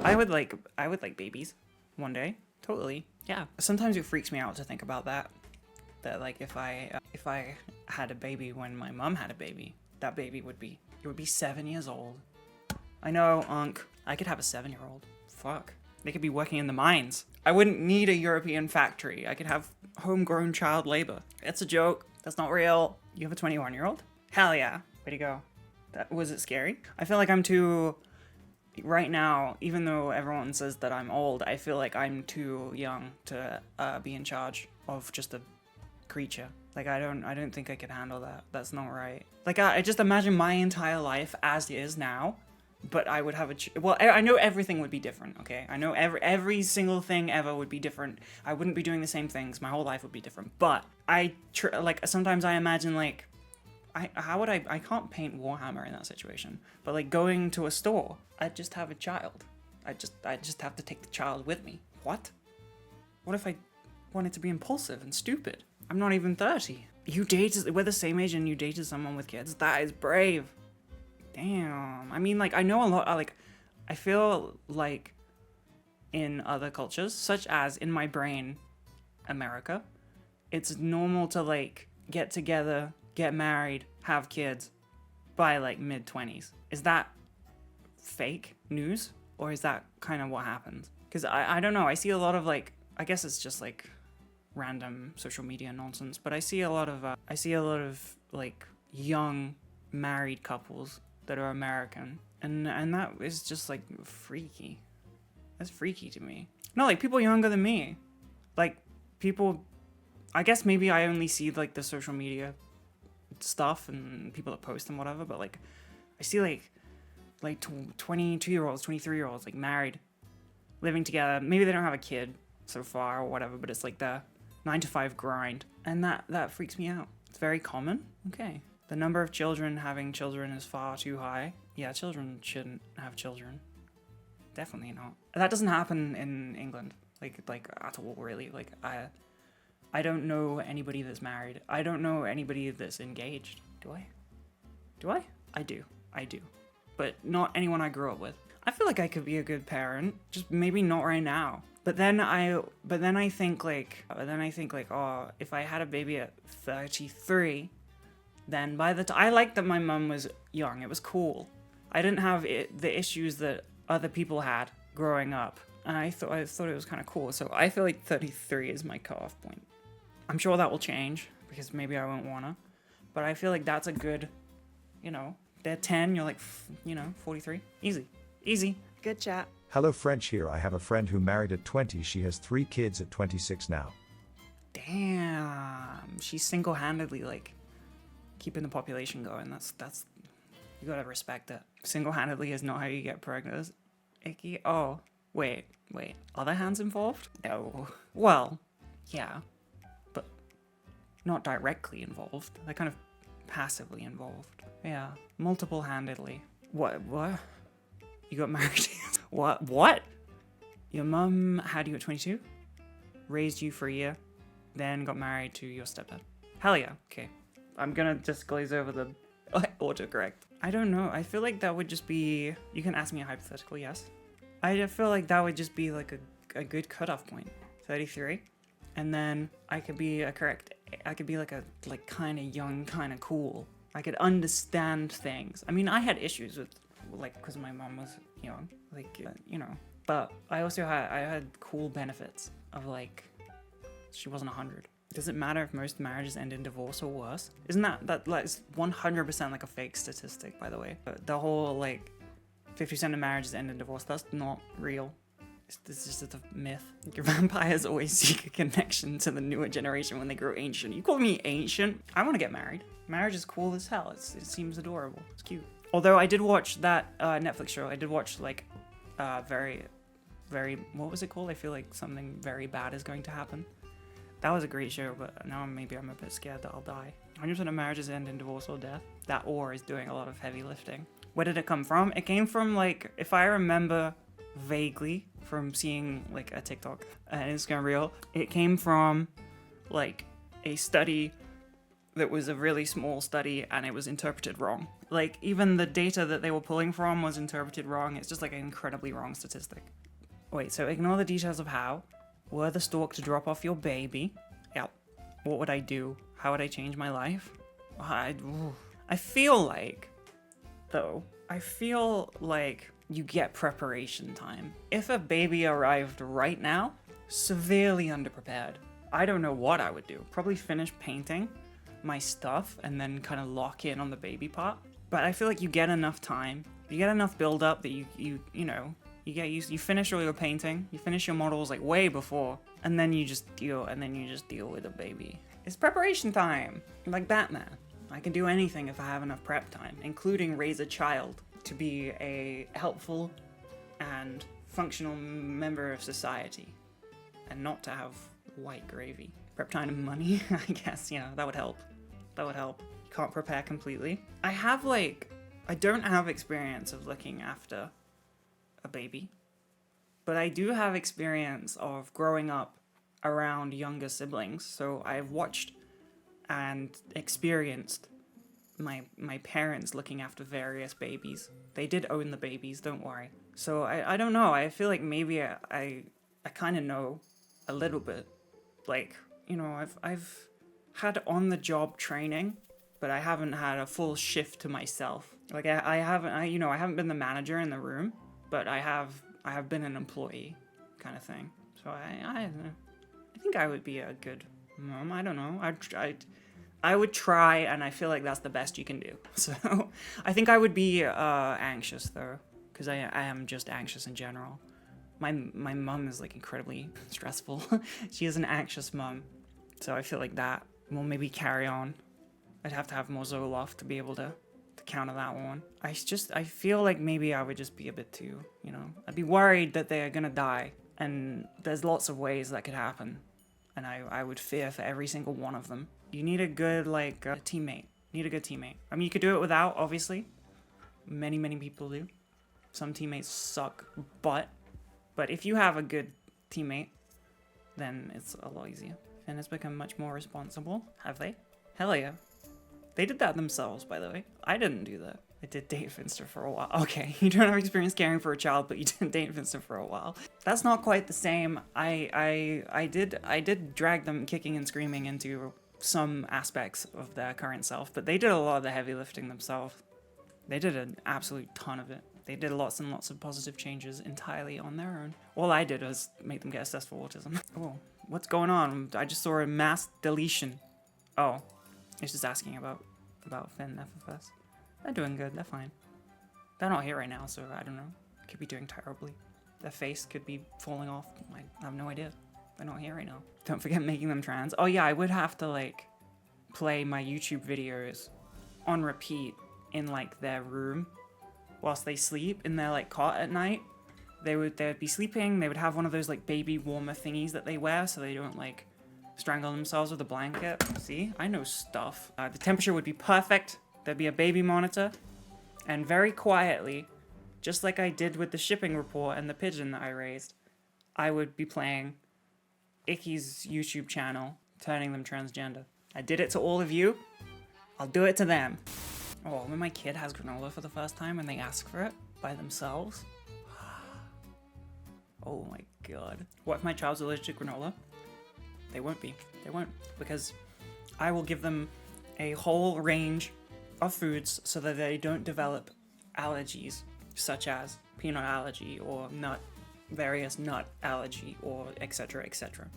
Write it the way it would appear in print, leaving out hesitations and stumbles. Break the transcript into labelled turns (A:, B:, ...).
A: I would like babies one day. Totally. Yeah. Sometimes it freaks me out to think about that. That like if I had a baby when my mom had a baby, that baby would be 7 years old. I know, Unc. I could have a 7-year-old. Fuck. They could be working in the mines. I wouldn't need a European factory. I could have homegrown child labor. It's a joke. That's not real. You have a 21-year-old? Hell yeah. Way to go. Was it scary? I feel like I'm too... Right now, even though everyone says that I'm old, I feel like I'm too young to be in charge of just a creature. Like, I don't think I could handle that. That's not right. Like, I just imagine my entire life as it is now, but I would have well, I know everything would be different, okay? I know every single thing ever would be different. I wouldn't be doing the same things. My whole life would be different. But like, sometimes I imagine, like, I can't paint Warhammer in that situation, but like going to a store, I'd just have a child. I just have to take the child with me. What if I wanted to be impulsive and stupid? I'm not even 30. We're the same age and you dated someone with kids? That is brave. Damn. I mean, like, I know a lot, like, I feel like in other cultures, such as in my brain, America, it's normal to like get together, get married, have kids by like mid-20s. Is that fake news? Or is that kind of what happens? Because I don't know. I see a lot of like, I guess it's just like random social media nonsense, but I see a lot of like young married couples that are American, and that is just like freaky. That's freaky to me. No, like people younger than me. Like people, I guess maybe I only see like the social media stuff and people that post and whatever, but like I see like 22-year-olds, 23-year-olds like married, living together. Maybe they don't have a kid so far or whatever, but it's like the 9-to-5 grind, and that freaks me out. It's very common. Okay. The number of children having children is far too high. Yeah, children shouldn't have children. Definitely not. That doesn't happen in England, like at all, really. Like I don't know anybody that's married. I don't know anybody that's engaged. Do I? I do. But not anyone I grew up with. I feel like I could be a good parent, just maybe not right now. But then I think like, oh, if I had a baby at 33, then by the time, I liked that my mum was young. It was cool. I didn't have the issues that other people had growing up, and I thought it was kind of cool. So I feel like 33 is my cutoff point. I'm sure that will change because maybe I won't wanna, but I feel like that's a good, they're 10, you're like, 43, easy, good chat.
B: Hello French here. I have a friend who married at 20. She has 3 kids at 26 now.
A: Damn, she's single-handedly like keeping the population going. That's you gotta respect it. Single-handedly is not how you get pregnant. Icky. Oh, wait. Are there hands involved? No. Well, yeah, but not directly involved. They're kind of passively involved. Yeah, multiple-handedly. What? You got married? What? Your mum had you at 22, raised you for a year, then got married to your stepdad. Hell yeah. Okay. I'm gonna just glaze over the autocorrect. I don't know. I feel like that would just be... You can ask me a hypothetical, yes? I feel like that would just be like a good cutoff point. 33. And then I could be like kind of young, kind of cool. I could understand things. I mean, I had issues with, like, because my mom was young, like, but I had cool benefits of, like, she wasn't 100. Does it matter if most marriages end in divorce or worse? Isn't that like 100% like a fake statistic, by the way? But the whole, like, 50% of marriages end in divorce, that's not real. This is just a myth. Your vampires always seek a connection to the newer generation when they grow ancient. You call me ancient? I want to get married. Marriage is cool as hell. It seems adorable. It's cute. Although I did watch that Netflix show. I did watch, like, very, what was it called? I feel like something very bad is going to happen. That was a great show, but now maybe I'm a bit scared that I'll die. 100% of marriages end in divorce or death. That or is doing a lot of heavy lifting. Where did it come from? It came from, like, if I remember vaguely from seeing, like, a TikTok and Instagram reel, it came from, like, a study that was a really small study and it was interpreted wrong. Like, even the data that they were pulling from was interpreted wrong. It's just like an incredibly wrong statistic. Wait, so ignore the details of how. Were the stork to drop off your baby? Yeah. What would I do? How would I change my life? I feel like, though, you get preparation time. If a baby arrived right now, severely underprepared, I don't know what I would do. Probably finish painting my stuff and then kind of lock in on the baby part. But I feel like you get enough time, you get enough build up that you you finish all your painting, you finish your models like way before, and then you just deal with the baby. It's preparation time, like Batman. I can do anything if I have enough prep time, including raise a child to be a helpful and functional member of society, and not to have white gravy. Prep time and money, I guess, that would help. That would help. Can't prepare completely. I don't have experience of looking after a baby, but I do have experience of growing up around younger siblings. So I've watched and experienced my parents looking after various babies. They did own the babies, don't worry. So I don't know. I feel like maybe I kind of know a little bit. Like, I've had on-the-job training, but I haven't had a full shift to myself. Like I haven't been the manager in the room, but I have been an employee kind of thing. So I think I would be a good mom. I don't know. I would try, and I feel like that's the best you can do. So I think I would be anxious though, because I am just anxious in general. My mum is like incredibly stressful. She is an anxious mum, so I feel like that will maybe carry on. I'd have to have more Zoloft to be able to counter that one. I feel like maybe I would just be a bit too, I'd be worried that they are gonna die, and there's lots of ways that could happen, and I would fear for every single one of them. You need a good teammate. You need a good teammate. I mean, you could do it without, obviously. Many people do. Some teammates suck butt. But if you have a good teammate, then it's a lot easier. Finn has become much more responsible. Have they? Hell yeah. They did that themselves, by the way. I didn't do that. I did date Finster for a while. Okay, you don't have experience caring for a child, but you did date Finster for a while. That's not quite the same. I did drag them kicking and screaming into some aspects of their current self, but they did a lot of the heavy lifting themselves. They did an absolute ton of it. They did lots and lots of positive changes entirely on their own. All I did was make them get assessed for autism. Oh, what's going on? I just saw a mass deletion. Oh, it's just asking about Finn FFS. They're doing good, they're fine. They're not here right now, so I don't know. Could be doing terribly. Their face could be falling off. I have no idea. They're not here right now. Don't forget making them trans. Oh yeah, I would have to play my YouTube videos on repeat in their room whilst they sleep in their cot at night. They'd be sleeping. They would have one of those baby warmer thingies that they wear so they don't strangle themselves with a blanket. See, I know stuff. The temperature would be perfect. There'd be a baby monitor, and very quietly, just like I did with the shipping report and the pigeon that I raised, I would be playing Icky's YouTube channel, turning them transgender. I did it to all of you. I'll do it to them. Oh, when my kid has granola for the first time and they ask for it by themselves. Oh my god. What if my child's allergic to granola? They won't be. They won't, because I will give them a whole range of foods so that they don't develop allergies, such as peanut allergy or various nut allergy, or etc. etc.